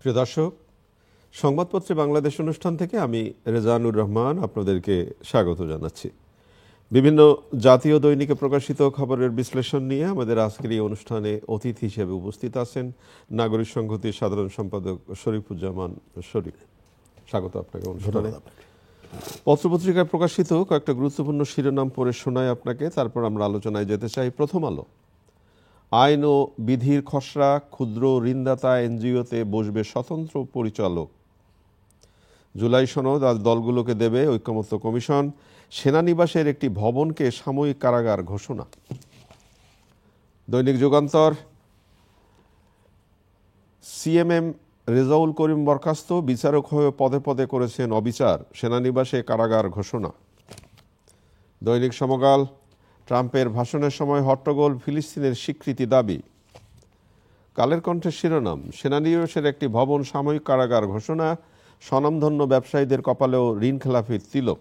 প্রিয় দর্শক, সংবাদপত্রে বাংলাদেশ অনুষ্ঠান থেকে আমি রেজানুর রহমান আপনাদেরকে স্বাগত জানাচ্ছি। বিভিন্ন জাতীয় দৈনিকে প্রকাশিত খবরের বিশ্লেষণ নিয়ে আমাদের আজকের এই অনুষ্ঠানে অতিথি হিসেবে উপস্থিত আছেন নাগরিক সংহতির সাধারণ সম্পাদক শরীফুজ্জামান শরীফ। স্বাগত আপনাকে অনুষ্ঠানে। পত্রপত্রিকায় প্রকাশিত কয়েকটা গুরুত্বপূর্ণ শিরোনাম পড়ে শোনায় আপনাকে, তারপর আমরা আলোচনায় যেতে চাই। প্রথম আলো, আইন ও বিধির খসড়া, ক্ষুদ্র ঋণদাতা এনজিওতে বসবে স্বতন্ত্র পরিচালক। জুলাই সনদ আজ দলগুলোকে দেবে ঐকমত্য কমিশন। সেনানিবাসের একটি ভবনকে সাময়িক কারাগার ঘোষণা। দৈনিক যুগান্তর, সিএমএম রেজাউল করিম বরখাস্ত, বিচারক হয়ে পদে পদে করেছেন অবিচার, সেনানিবাসে কারাগার ঘোষণা। দৈনিক সমকাল, ট্রাম্পের ভাষণের সময় হট্টগোল, ফিলিস্তিনের স্বীকৃতি দাবি। কালের কণ্ঠের শিরোনাম, সেনানিবাসের একটি ভবন সাময়িক কারাগার ঘোষণা, স্বনামধন্য ব্যবসায়ীদের কপালেও ঋণ খেলাফির তিলক।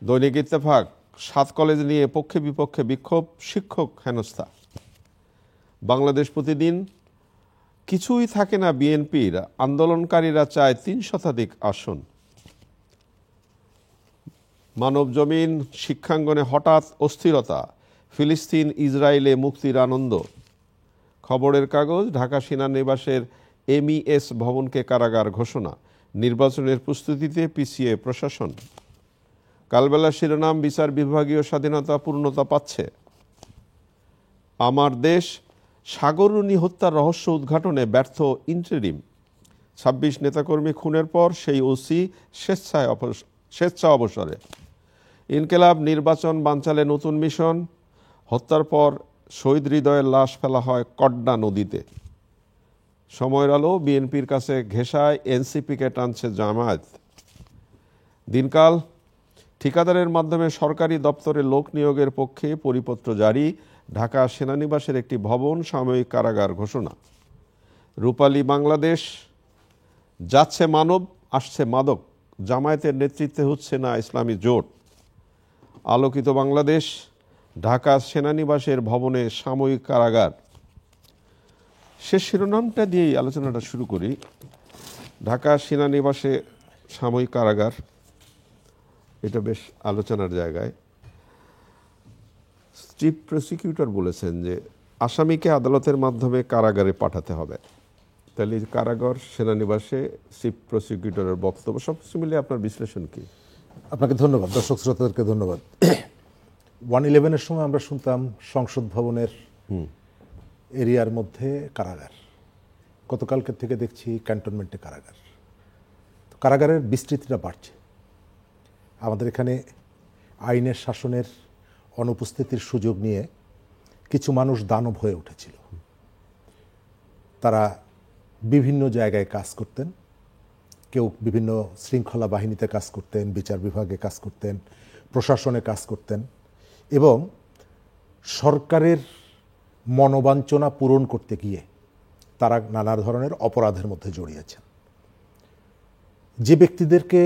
দৈনিক ইত্তেফাক, 7 কলেজ নিয়ে পক্ষে বিপক্ষে বিক্ষোভ, শিক্ষক হেনস্থা। বাংলাদেশ প্রতিদিন, কিছুই থাকে না বিএনপির, আন্দোলনকারীরা চায় 3 শতাধিক আসন। মানব জমিন, শিক্ষাঙ্গনে হঠাৎ অস্থিরতা, ফিলিস্তিন ইসরায়েলে মুক্তির আনন্দ। খবরের কাগজ, ঢাকা সেনানিবাসের এমইএস ভবনকে কারাগার ঘোষণা, নির্বাচনের প্রস্তুতিতে পিছিয়ে প্রশাসন। কালবেলা শিরোনাম, বিচার বিভাগীয় স্বাধীনতা পূর্ণতা পাচ্ছে। আমার দেশ, সাগররুনি হত্যার রহস্য উদ্ঘাটনে ব্যর্থ ইন্টারিম। 26 নেতাকর্মী খুনের পর সেই ওসি স্বেচ্ছা অবসরে। ইনকেলাব, নির্বাচন বানচালে নতুন মিশন। হত্যার পর শহীদ হৃদয়ের লাশ ফেলা হয় কড্ডা নদীতে। সময়ের আলো, বিএনপির কাছে ঘেঁষায় এনসিপিকে টানছে জামায়াত। দিনকাল, ঠিকাদারের মাধ্যমে সরকারি দপ্তরে লোক নিয়োগের পক্ষে পরিপত্র জারি, ঢাকা সেনানিবাসের একটি ভবন সাময়িক কারাগার ঘোষণা। রূপালী বাংলাদেশ, যাচ্ছে মানব, আসছে মাদক, জামায়াতের নেতৃত্বে হচ্ছে না ইসলামী জোট। আলোকিত বাংলাদেশ, ঢাকা সেনানিবাসের ভবনে সাময়িক কারাগার। সে শিরোনামটা দিয়েই আলোচনাটা শুরু করি। ঢাকা সেনানিবাসে সাময়িক কারাগার, এটা বেশ আলোচনার জায়গায়। চিফ প্রসিকিউটর বলেছেন যে আসামিকে আদালতের মাধ্যমে কারাগারে পাঠাতে হবে। তাহলে কারাগার, সেনানিবাসে চিফ প্রসিকিউটরের বক্তব্য, সব কিছু মিলে আপনার বিশ্লেষণ কি? আপনাকে ধন্যবাদ, দর্শক শ্রোতাদেরকে ধন্যবাদ। 111-এর সময় আমরা শুনতাম সংসদ ভবনের এরিয়ার মধ্যে কারাগার, গতকালকের থেকে দেখছি ক্যান্টনমেন্টে কারাগার। কারাগারের বিস্তৃতিটা বাড়ছে। আমাদের এখানে আইনের শাসনের অনুপস্থিতির সুযোগ নিয়ে কিছু মানুষ দানব হয়ে উঠেছিল। তারা বিভিন্ন জায়গায় কাজ করতেন, কেউ বিভিন্ন শৃঙ্খলা বাহিনীতে কাজ করতেন, বিচার বিভাগে কাজ করতেন, প্রশাসনে কাজ করতেন এবং সরকারের মনোবাঞ্ছনা পূরণ করতে গিয়ে তারা নানা ধরনের অপরাধের মধ্যে জড়িয়েছেন। যে ব্যক্তিদেরকে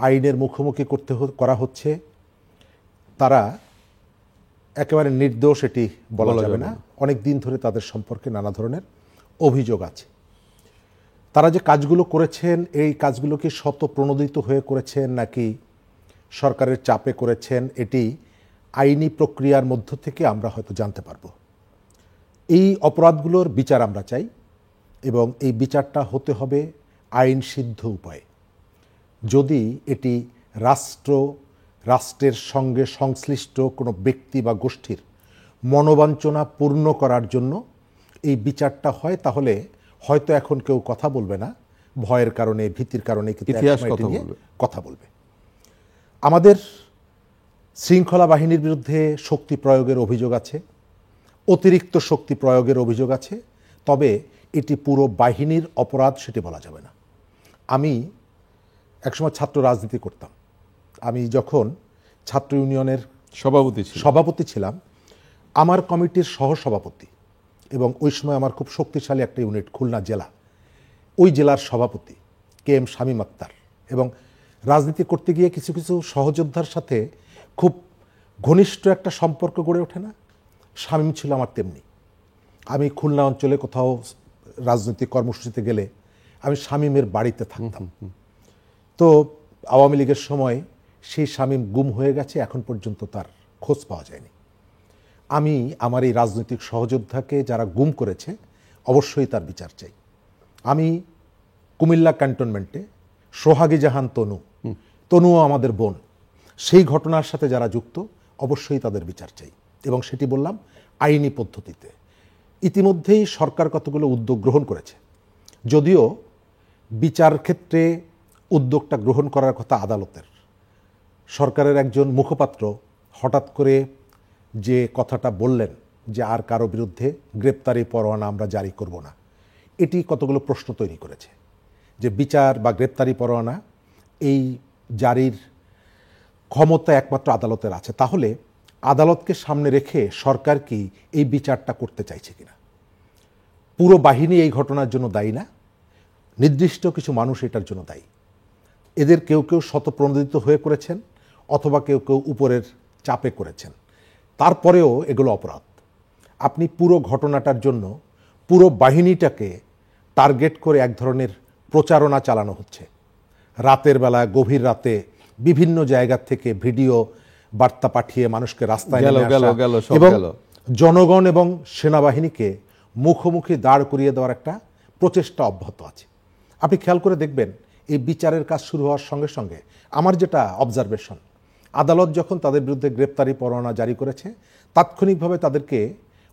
আইনের মুখোমুখি করা হচ্ছে তারা একেবারে নির্দোষ, এটি বলা যাবে না। অনেক দিন ধরে তাদের সম্পর্কে নানা ধরনের অভিযোগ আছে। তারা যে কাজগুলো করেছেন, এই কাজগুলো কি স্বতঃপ্রণোদিত হয়ে করেছেন নাকি সরকারের চাপে করেছেন, এটি আইনি প্রক্রিয়ার মধ্য থেকে আমরা হয়তো জানতে পারব। এই অপরাধগুলোর বিচার আমরা চাই এবং এই বিচারটা হতে হবে আইন সিদ্ধ উপায়ে। যদি এটি রাষ্ট্রের সঙ্গে সংশ্লিষ্ট কোনো ব্যক্তি বা গোষ্ঠীর মনোবাঞ্ছনা পূর্ণ করার জন্য এই বিচারটা হয়, তাহলে হয়তো এখন কেউ কথা বলবে না, ভয়ের কারণে, ভীতির কারণে কথা বলবে। আমাদের শৃঙ্খলা বাহিনীর বিরুদ্ধে শক্তি প্রয়োগের অভিযোগ আছে, অতিরিক্ত শক্তি প্রয়োগের অভিযোগ আছে, তবে এটি পুরো বাহিনীর অপরাধ সেটি বলা যাবে না। আমি একসময় ছাত্র রাজনীতি করতাম। আমি যখন ছাত্র ইউনিয়নের সভাপতি ছিলাম, আমার কমিটির সহসভাপতি এবং ওই সময় আমার খুব শক্তিশালী একটা ইউনিট খুলনা জেলা, ওই জেলার সভাপতি KM শামীম আক্তার, এবং রাজনীতি করতে গিয়ে কিছু কিছু সহযোদ্ধার সাথে খুব ঘনিষ্ঠ একটা সম্পর্ক গড়ে ওঠে না? শামীম ছিল আমার তেমনি। আমি খুলনা অঞ্চলে কোথাও রাজনৈতিক কর্মসূচিতে গেলে আমি শামীমের বাড়িতে থাকতাম। তো আওয়ামী লীগের সময় সেই শামীম গুম হয়ে গেছে, এখন পর্যন্ত তার খোঁজ পাওয়া যায়নি। আমি আমার এই রাজনৈতিক সহযোদ্ধাকে যারা গুম করেছে অবশ্যই তার বিচার চাই। আমি কুমিল্লা ক্যান্টনমেন্টে সোহাগী জাহান তনুও আমাদের বোন, সেই ঘটনার সাথে যারা যুক্ত অবশ্যই তাদের বিচার চাই, এবং সেটি বললাম আইনি পদ্ধতিতে। ইতিমধ্যেই সরকার কতগুলো উদ্যোগ গ্রহণ করেছে, যদিও বিচার ক্ষেত্রে উদ্যোগটা গ্রহণ করার কথা আদালতের। সরকারের একজন মুখপাত্র হঠাৎ করে যে কথাটা বললেন যে আর কারো বিরুদ্ধে গ্রেপ্তারি পরোয়ানা আমরা জারি করব না, এটি কতগুলো প্রশ্ন তৈরি করেছে যে বিচার বা গ্রেপ্তারি পরোয়ানা এই জারির ক্ষমতা একমাত্র আদালতের আছে। তাহলে আদালতকে সামনে রেখে সরকার কি এই বিচারটা করতে চাইছে কিনা? পুরো বাহিনী এই ঘটনার জন্য দায়ী না, নির্দিষ্ট কিছু মানুষ এটার জন্য দায়ী। এদের কেউ কেউ স্বতঃপ্রণোদিত হয়ে করেছেন, অথবা কেউ কেউ উপরের চাপে করেছেন। তারপরেও এগুলো অপরাধ। আপনি পুরো ঘটনাটার জন্য পুরো বাহিনীটাকে টার্গেট করে এক ধরনের প্রচারণা চালানো হচ্ছে। রাতের বেলা, গভীর রাতে বিভিন্ন জায়গা থেকে ভিডিও বার্তা পাঠিয়ে মানুষকে রাস্তায় নেমে আসা এবং জনগণ এবং সেনাবাহিনীকে মুখোমুখি দাঁড় করিয়ে দেওয়ার একটা প্রচেষ্টা অব্যাহত আছে। আপনি খেয়াল করে দেখবেন এই বিচারের কাজ শুরু হওয়ার সঙ্গে সঙ্গে আমার যেটা অবজারভেশন, আদালত যখন তাদের বিরুদ্ধে গ্রেপ্তারি পরোয়ানা জারি করেছে, তাৎক্ষণিকভাবে তাদেরকে,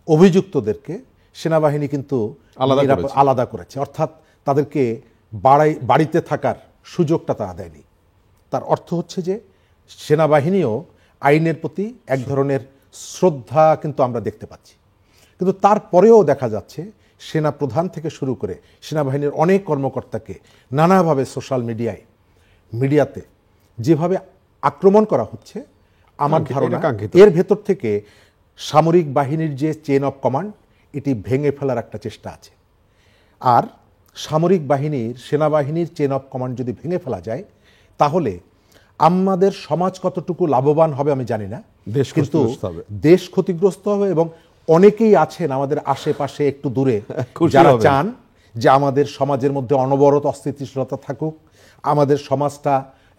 অভিযুক্তদেরকে সেনাবাহিনী কিন্তু আলাদা করেছে, অর্থাৎ তাদেরকে বাড়িতে থাকার সুযোগটা তারা দেয়নি। তার অর্থ হচ্ছে যে সেনাবাহিনীও আইনের প্রতি এক ধরনের শ্রদ্ধা কিন্তু আমরা দেখতে পাচ্ছি। কিন্তু তারপরেও দেখা যাচ্ছে সেনা প্রধান থেকে শুরু করে সেনাবাহিনীর অনেক কর্মকর্তাকে নানাভাবে সোশ্যাল মিডিয়াতে যেভাবে আক্রমণ করা হচ্ছে, আমার ধারণা এর ভেতর থেকে সামরিক বাহিনীর যে চেইন অফ কমান্ড, এটি ভেঙে ফেলার একটা চেষ্টা আছে। আর সামরিক বাহিনীর, সেনাবাহিনীর চেইন অফ কমান্ড যদি ভেঙে ফেলা যায়, তাহলে আমাদের সমাজ কতটুকু লাভবান হবে আমি জানি না, কিন্তু দেশ ক্ষতিগ্রস্ত হবে। এবং অনেকেই আছেন আমাদের আশেপাশে একটু দূরে যারা চান যে আমাদের সমাজের মধ্যে অনবরত অস্থিতিশীলতা থাকুক, আমাদের সমাজটা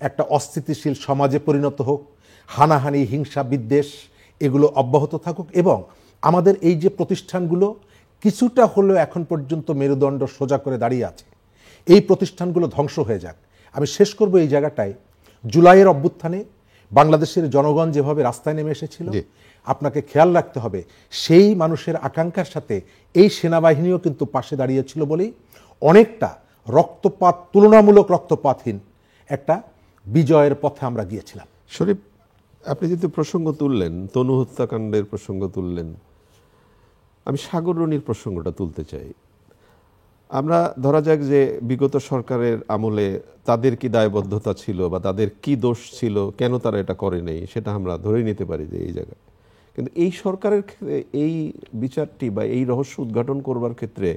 একটা অস্থিতিশীল সমাজে পরিণত হোক, হানাহানি, হিংসা, বিদ্বেষ এগুলো অব্যাহত থাকুক, এবং আমাদের এই যে প্রতিষ্ঠানগুলো কিছুটা হলেও এখন পর্যন্ত মেরুদণ্ড সোজা করে দাঁড়িয়ে আছে, এই প্রতিষ্ঠানগুলো ধ্বংস হয়ে যাক। আমি শেষ করব এই জায়গাটায়। জুলাইয়ের অভ্যুত্থানে বাংলাদেশের জনগণ যেভাবে রাস্তায় নেমে এসেছিল, আপনাকে খেয়াল রাখতে হবে সেই মানুষের আকাঙ্ক্ষার সাথে এই সেনাবাহিনীও কিন্তু পাশে দাঁড়িয়েছিল বলেই অনেকটা তুলনামূলক রক্তপাতহীন একটা বিজয়ের পথে আমরা গিয়েছিলাম। শরীফ, আপনি যেহেতু প্রসঙ্গ তুললেন, তনু হত্যাকাণ্ডের প্রসঙ্গ তুললেন, আমি সাগররণীর প্রসঙ্গটা তুলতে চাই। আমরা ধরা যাক যে বিগত সরকারের আমলে তাদের কি দায়বদ্ধতা ছিল বা তাদের কি দোষ ছিল, কেন তারা এটা করে নেই, সেটা আমরা ধরে নিতে পারি যে এই জায়গায়। কিন্তু এই সরকারের এই বিচারটি বা এই রহস্য উদ্ঘাটন করবার ক্ষেত্রে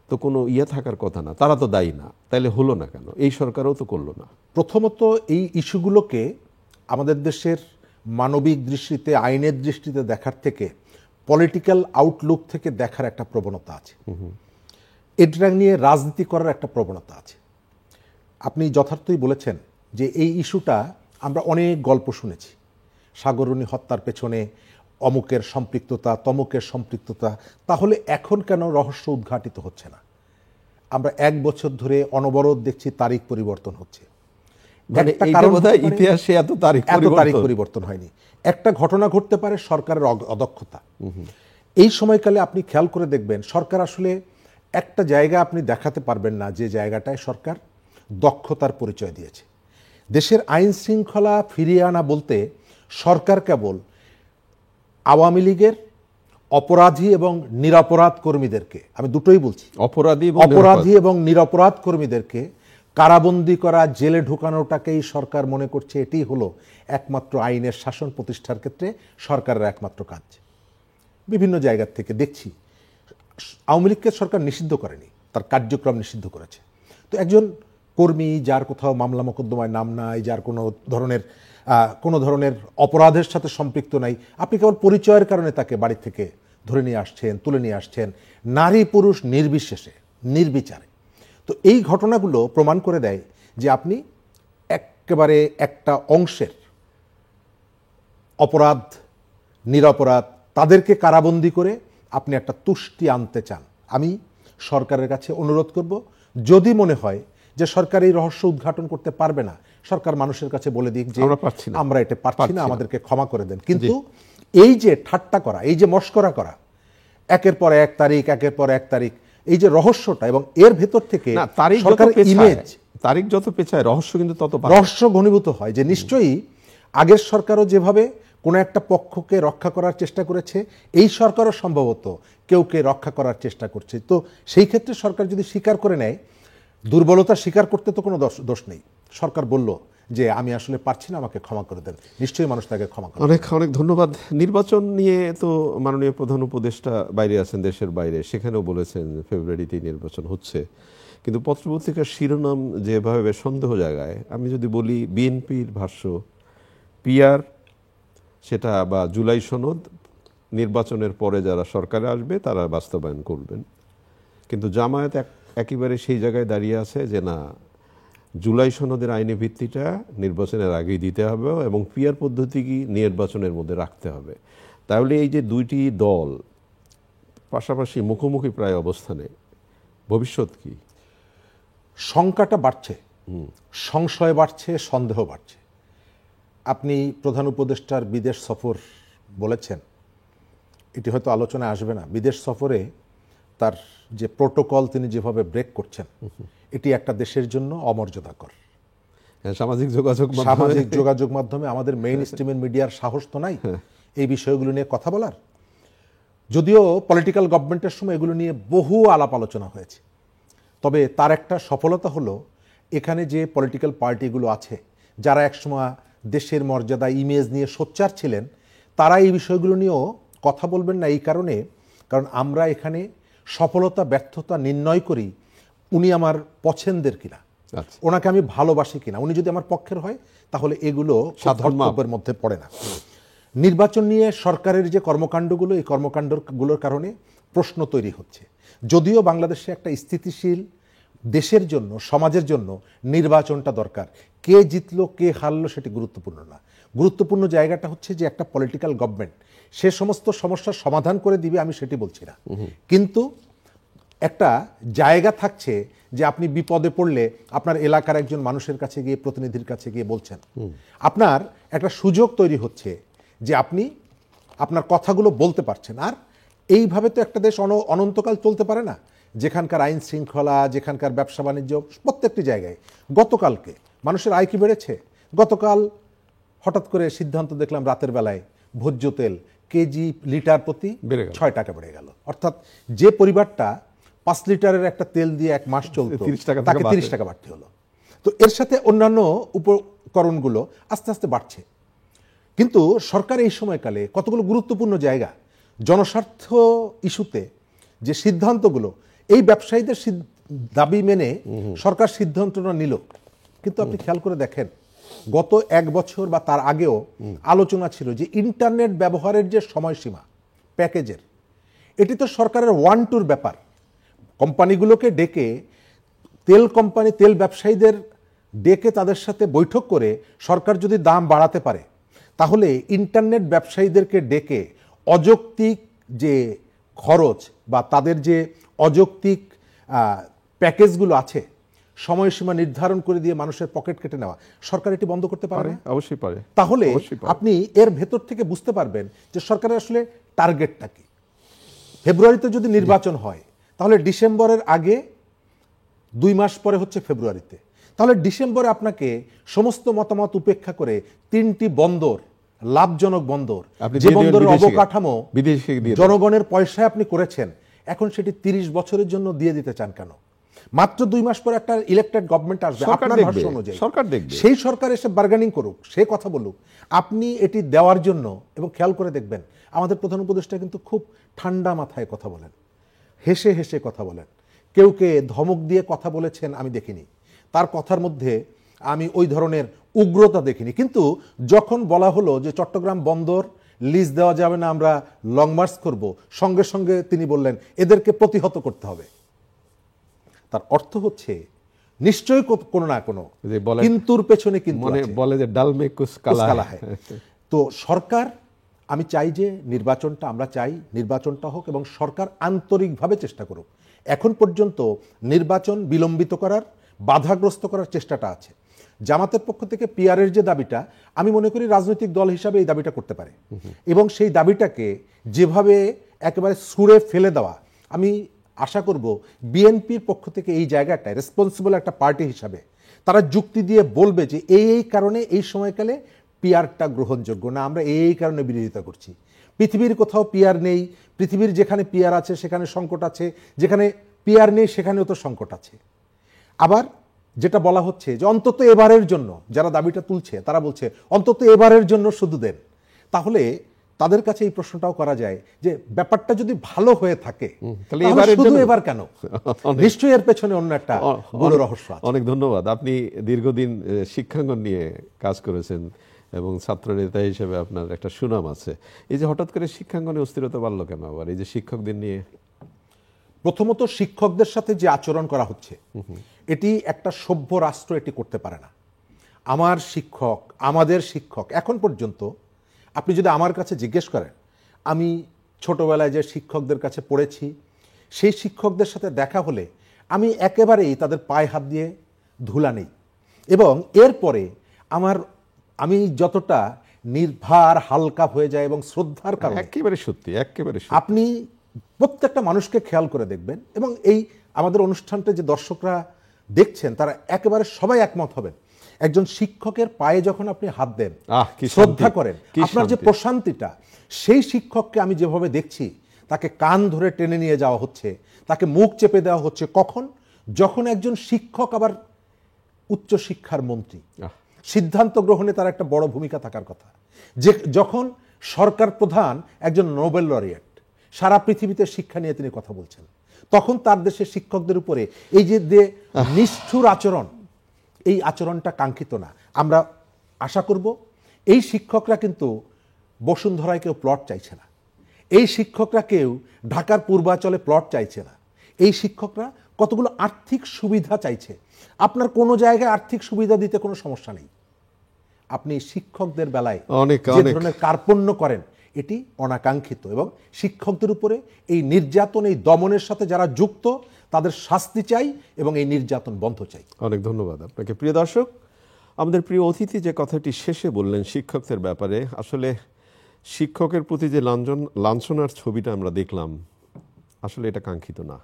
তো কোনো থাকার কথা না, তারা তো দায়ী না, তাইলে হলো না কেন? এই সরকারও তো করলো না। প্রথমত এই ইস্যুগুলোকে আমাদের দেশের মানবিক দৃষ্টিতে, আইনের দৃষ্টিতে দেখার থেকে পলিটিক্যাল আউটলুক থেকে দেখার একটা প্রবণতা আছে। এটা নিয়ে রাজনীতি করার একটা প্রবণতা আছে। আপনি যথার্থই বলেছেন যে এই ইস্যুটা আমরা অনেক গল্প শুনেছি, সাগররণী হত্যার পেছনে অমুকের সম্পৃক্ততা, তমুকের সম্পৃক্ততা। তাহলে এখন কেন রহস্য উদ্ঘাটিত হচ্ছে না? আমরা 1 বছর ধরে অনবরত দেখছি তারিখ পরিবর্তন হচ্ছে। ইতিহাসে এত তারিখ পরিবর্তন হয়নি। একটা ঘটনা ঘটতে পারে সরকারের অদক্ষতা। এই সময়কালে আপনি খেয়াল করে দেখবেন সরকার আসলে একটা জায়গা আপনি দেখাতে পারবেন না যে জায়গাটায় সরকার দক্ষতার পরিচয় দিয়েছে। দেশের আইন শৃঙ্খলা ফিরিয়ে আনা বলতে সরকার কেবল আওয়ামী লীগের অপরাধী এবং নিরপরাধ কর্মীদেরকে, আমি দুটোই বলছি, অপরাধী এবং নিরপরাধ কর্মীদেরকে কারাবন্দী করা, জেলে ঢুকানোটাকেই সরকার মনে করছে এটি হলো একমাত্র আইনের শাসন প্রতিষ্ঠার ক্ষেত্রে সরকারের একমাত্র কাজ। বিভিন্ন জায়গা থেকে দেখছি আওয়ামী লীগকে সরকার নিষিদ্ধ করেনি, তার কার্যক্রম নিষিদ্ধ করেছে। তো একজন কর্মী যার কোথাও মামলা মোকদ্দমায় নাম নাই, যার কোনো ধরনের অপরাধের সাথে সম্পৃক্ত নাই, আপনি কেবল পরিচয়ের কারণে তাকে বাড়ি থেকে ধরে নিয়ে আসছেন, তুলে নিয়ে আসছেন, নারী পুরুষ নির্বিচারে। তো এই ঘটনাগুলো প্রমাণ করে দেয় যে আপনি একেবারে একটা অংশের অপরাধ, নিরপরাধ তাদেরকে কারাবন্দী করে আপনি একটা তুষ্টি আনতে চান। আমি সরকারের কাছে অনুরোধ করব, যদি মনে হয় যে সরকার এই রহস্য উদ্ঘাটন করতে পারবে না, সরকার মানুষের কাছে বলে দিক যে আমরা এটা পারছি না, আমাদেরকে ক্ষমা করে দেন। কিন্তু এই যে ঠাট্টা করা, এই যে মস্করা করা, একের পর এক তারিখ, একের পর এক তারিখ, এই যে রহস্যটা, এবং এর ভেতর থেকে সরকারের ইমেজ, তারিখ যত পেছায় রহস্য কিন্তু তত রহস্য ঘনীভূত হয়। যে নিশ্চয়ই আগের সরকারও যেভাবে কোনো একটা পক্ষকে রক্ষা করার চেষ্টা করেছে, এই সরকারও সম্ভবত কেউকে রক্ষা করার চেষ্টা করছে। তো সেই ক্ষেত্রে সরকার যদি স্বীকার করে নেয়, দুর্বলতা স্বীকার করতে তো কোনো দোষ নেই। সরকার বলল যে আমি আসলে পারছি না, আমাকে ক্ষমা করে দেন, নিশ্চয়ই মানুষ তাকে ক্ষমা করে। অনেক অনেক ধন্যবাদ। নির্বাচন নিয়ে তো মাননীয় প্রধান উপদেষ্টা বাইরে আছেন, দেশের বাইরে, সেখানেও বলেছেন ফেব্রুয়ারিতেই নির্বাচন হচ্ছে। কিন্তু পত্রপত্রিকার শিরোনাম যেভাবে সন্দেহ জায়গায়, আমি যদি বলি বিএনপির ভাষ্য পিআর সেটা বা জুলাই সনদ নির্বাচনের পরে যারা সরকারে আসবে তারা বাস্তবায়ন করবেন, কিন্তু জামায়াত একেবারে সেই জায়গায় দাঁড়িয়ে আছে যে না, জুলাই সনদের আইনি ভিত্তিটা নির্বাচনের আগেই দিতে হবে এবং পিআর পদ্ধতি কি নির্বাচনের মধ্যে রাখতে হবে। তাহলে এই যে দুইটি দল পাশাপাশি মুখোমুখি প্রায় অবস্থানে, ভবিষ্যৎ কি? শঙ্কাটা বাড়ছে, সংশয় বাড়ছে, সন্দেহ বাড়ছে। আপনি প্রধান উপদেষ্টার বিদেশ সফর বলেছেন, এটি হয়তো আলোচনায় আসবে না। বিদেশ সফরে তার যে প্রোটোকল তিনি যেভাবে ব্রেক করছেন, এটি একটা দেশের জন্য অমর্যাদাকর। সামাজিক যোগাযোগ মাধ্যমে আমাদের মেইন স্ট্রিমের মিডিয়ার সাহস তো নাই এই বিষয়গুলো নিয়ে কথা বলার। যদিও পলিটিক্যাল গভর্নমেন্টের সময় এগুলো নিয়ে বহু আলাপ আলোচনা হয়েছে, তবে তার একটা সফলতা হলো এখানে যে পলিটিক্যাল পার্টিগুলো আছে, যারা একসময় দেশের মর্যাদা, ইমেজ নিয়ে সোচ্চার ছিলেন, তারা এই বিষয়গুলো নিয়েও কথা বলবেন না। এই কারণ আমরা এখানে সফলতা ব্যর্থতা নির্ণয় করি উনি আমার পছন্দের কিনা, ওনাকে আমি ভালোবাসি কিনা। উনি যদি আমার পক্ষের হয় তাহলে এগুলো ধর্তব্যের মধ্যে পড়ে না। নির্বাচন নিয়ে সরকারের যে কর্মকাণ্ডগুলো, এই কর্মকাণ্ডগুলোর কারণে প্রশ্ন তৈরি হচ্ছে। যদিও বাংলাদেশে একটা স্থিতিশীল দেশের জন্য, সমাজের জন্য নির্বাচনটা দরকার। কে জিতলো কে হারলো সেটি গুরুত্বপূর্ণ না। গুরুত্বপূর্ণ জায়গাটা হচ্ছে যে একটা পলিটিক্যাল গভর্নমেন্ট সে সমস্ত সমস্যার সমাধান করে দিবে, আমি সেটি বলছি না, কিন্তু একটা জায়গা থাকছে যে আপনি বিপদে পড়লে আপনার এলাকার একজন মানুষের কাছে গিয়ে, প্রতিনিধির কাছে গিয়ে বলছেন, আপনার একটা সুযোগ তৈরি হচ্ছে যে আপনি আপনার কথাগুলো বলতে পারছেন। আর এইভাবে তো একটা দেশ অনন্তকাল চলতে পারে না, যেখানকার আইন শৃঙ্খলা, যেখানকার ব্যবসা বাণিজ্য, প্রত্যেকটি জায়গায়। গতকালকে মানুষের আয় কি বেড়েছে? গতকাল হঠাৎ করে সিদ্ধান্ত দেখলাম রাতের বেলায় ভোজ্য তেল কেজি লিটার প্রতি 6 টাকা বেড়ে গেল। অর্থাৎ যে পরিবারটা 5 লিটারের একটা তেল দিয়ে এক মাস চলত, তাকে 30 টাকা বাড়তে হলো। তো এর সাথে অন্যান্য উপকরণগুলো আস্তে আস্তে বাড়ছে। কিন্তু সরকার এই সময়কালে কতগুলো গুরুত্বপূর্ণ জায়গা, জনস্বার্থ ইস্যুতে যে সিদ্ধান্তগুলো, এই ব্যবসায়ীদের দাবি মেনে সরকার সিদ্ধান্তটা নিল। কিন্তু আপনি খেয়াল করে দেখেন, গত 1 বছর বা তার আগেও আলোচনা ছিল যে ইন্টারনেট ব্যবহারের যে সময়সীমা প্যাকেজের, এটি তো সরকারের 1-2 ব্যাপার। কোম্পানিগুলোকে ডেকে, তেল ব্যবসায়ীদের ডেকে তাদের সাথে বৈঠক করে সরকার যদি দাম বাড়াতে পারে, তাহলে ইন্টারনেট ব্যবসায়ীদেরকে ডেকে অযৌক্তিক যে খরচ বা তাদের যে অযৌক্তিক প্যাকেজগুলো আছে, সময়সীমা নির্ধারণ করে দিয়ে মানুষের পকেট কেটে নেওয়া, সরকার এটি বন্ধ করতে পারে? অবশ্যই পারে। তাহলে আপনি এর ভেতর থেকে বুঝতে পারবেন যে সরকারের আসলে টার্গেটটা কি। ফেব্রুয়ারিতে যদি নির্বাচন হয়, তাহলে ডিসেম্বরের আগে 2 মাস পরে হচ্ছে ফেব্রুয়ারিতে, তাহলে ডিসেম্বরে আপনাকে সমস্ত মতামত উপেক্ষা করে 3টি বন্দর, লাভজনক বন্দর, যে বন্দরের অবকাঠামো জনগণের পয়সায় আপনি করেছেন, এখন সেটি 30 বছরের জন্য দিয়ে দিতে চান কেন? মাত্র 2 মাস পরে একটা ইলেক্টেড গভর্নমেন্ট আসবে, আপনার ভাষ্য অনুযায়ী সরকার দেখবে, সেই সরকার এসে বার্গেনিং করুক, সে কথা বলুক, আপনি এটি দেওয়ার জন্য। এবং খেয়াল করে দেখবেন, আমাদের প্রধান উপদেষ্টা কিন্তু খুব ঠান্ডা মাথায় কথা বলেন, হেসে হেসে কথা বলেন। কেউকে ধমক দিয়ে কথা বলেছেন আমি দেখিনি, তার কথার মধ্যে আমি ওই ধরনের উগ্রতা দেখিনি। কিন্তু যখন বলা হলো যে চট্টগ্রাম বন্দর লিজ দেওয়া যাবে না, আমরা লং মার্চ করব, সঙ্গে সঙ্গে তিনি বললেন এদেরকে প্রতিহত করতে হবে। তার অর্থ হচ্ছে নিশ্চয়ই কোনো না কোনো যে বলে কিন্তুর পেছনে কিন্তু মনে আছে। বলে যে ডাল মে কুছ কালা কালা হ্যায়। হ্যায়। তো সরকার, আমি চাই যে আমরা চাই নির্বাচনটা হোক এবং সরকার আন্তরিকভাবে চেষ্টা করুক। এখন পর্যন্ত নির্বাচন বিলম্বিত করার, বাধাগ্রস্ত করার চেষ্টাটা আছে। জামাতের পক্ষ থেকে পিআরের যে দাবিটা, আমি মনে করি রাজনৈতিক দল হিসাবে এই দাবিটা করতে পারে এবং সেই দাবিটাকে যেভাবে একেবারে ছুঁড়ে ফেলে দেওয়া, আমি আশা করব বিএনপির পক্ষ থেকে এই জায়গাটায় রেসপন্সিবল একটা পার্টি হিসাবে তারা যুক্তি দিয়ে বলবে যে এই কারণে এই সময়কালে পিআরটা গ্রহণযোগ্য না, আমরা এই কারণে বিরোধিতা করছি। পৃথিবীর কোথাও পিআর নেই, পৃথিবীর যেখানে পিআর আছে সেখানে সংকট আছে, যেখানে পিআর নেই সেখানেও তো সংকট আছে। আবার যেটা বলা হচ্ছে যে অন্তত এবারের জন্য, যারা দাবিটা তুলছে তারা বলছে অন্তত এবারের জন্য শুধু দেন। তাহলে তাদের কাছে এই প্রশ্নটাও করা যায় যে ব্যাপারটা যদি ভালো হয়ে থাকে তাহলে শুধু এবার কেন? নিশ্চয়ই এর পেছনে অন্য একটা বড় রহস্য আছে। অনেক ধন্যবাদ। আপনি দীর্ঘদিন শিক্ষাঙ্গন নিয়ে কাজ করেছেন এবং ছাত্র নেতা হিসেবে আপনার একটা সুনাম আছে। এই যে হঠাৎ করে শিক্ষাঙ্গনে অস্থিরতা বাড়লো কেন আবার এই যে শিক্ষকদের নিয়ে? প্রথমত শিক্ষকদের সাথে যে আচরণ করা হচ্ছে, এটি একটা সভ্য রাষ্ট্র এটি করতে পারে না। আমার শিক্ষক, আমাদের শিক্ষক, এখন পর্যন্ত আপনি যদি আমার কাছে জিজ্ঞেস করেন, আমি ছোটবেলায় যে শিক্ষকদের কাছে পড়েছি সেই শিক্ষকদের সাথে দেখা হলে আমি একেবারেই তাদের পায়ে হাত দিয়ে ধুলা নেই এবং এরপরে আমি যতটা নির্ভার, হালকা হয়ে যায় এবং শ্রদ্ধার কারণে। একেবারে সত্যি, একেবারে সত্যি। আপনি প্রত্যেকটা মানুষকে খেয়াল করে দেখবেন এবং এই আমাদের অনুষ্ঠানটা যে দর্শকরা দেখছেন তারা একেবারে সবাই একমত হবেন। একজন শিক্ষকের পায়ে যখন আপনি হাত দেন, শ্রদ্ধা করেন, আপনার যে প্রশান্তিটা, সেই শিক্ষককে আমি যেভাবে দেখছি তাকে কান ধরে টেনে নিয়ে যাওয়া হচ্ছে, তাকে মুখ চেপে দেওয়া হচ্ছে। কখন? যখন একজন শিক্ষক আবার উচ্চশিক্ষার মন্ত্রী, সিদ্ধান্ত গ্রহণে তার একটা বড় ভূমিকা থাকার কথা। যখন সরকার প্রধান একজন নোবেল লরিয়েট, সারা পৃথিবীতে শিক্ষা নিয়ে তিনি কথা বলছেন, তখন তার দেশের শিক্ষকদের উপরে এই যে নিষ্ঠুর আচরণ, এই আচরণটা কাঙ্ক্ষিত না। আমরা আশা করব এই শিক্ষকরা কিন্তু বসুন্ধরায় কেউ প্লট চাইছে না, এই শিক্ষকরা কেউ ঢাকার পূর্বাঞ্চলে প্লট চাইছে না, এই শিক্ষকরা কতগুলো আর্থিক সুবিধা চাইছে। আপনার কোনো জায়গায় আর্থিক সুবিধা দিতে কোনো সমস্যা নেই, আপনি শিক্ষকদের বেলায় যে ধরনের কার্পণ্য করেন এটি অনাকাঙ্ক্ষিত এবং শিক্ষকদের উপরে এই নির্যাতন, এই দমনের সাথে যারা যুক্ত তাদের শাস্তি চাই এবং এই নির্যাতন বন্ধ চাই। অনেক ধন্যবাদ আপনাকে। প্রিয় দর্শক, আমাদের প্রিয় অতিথি যে কথাটি শেষে বললেন শিক্ষকদের ব্যাপারে, আসলে শিক্ষকের প্রতি যে লাঞ্ছনার ছবিটা আমরা দেখলাম, আসলে এটা কাঙ্ক্ষিত না।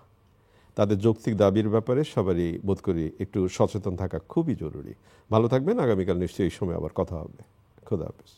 তাদের যৌক্তিক দাবির ব্যাপারে সবারই বোধ করি একটু সচেতন থাকা খুবই জরুরি। ভালো থাকবেন। আগামীকাল নিশ্চয়ই এই সময় আবার কথা হবে। খোদা হাফেজ।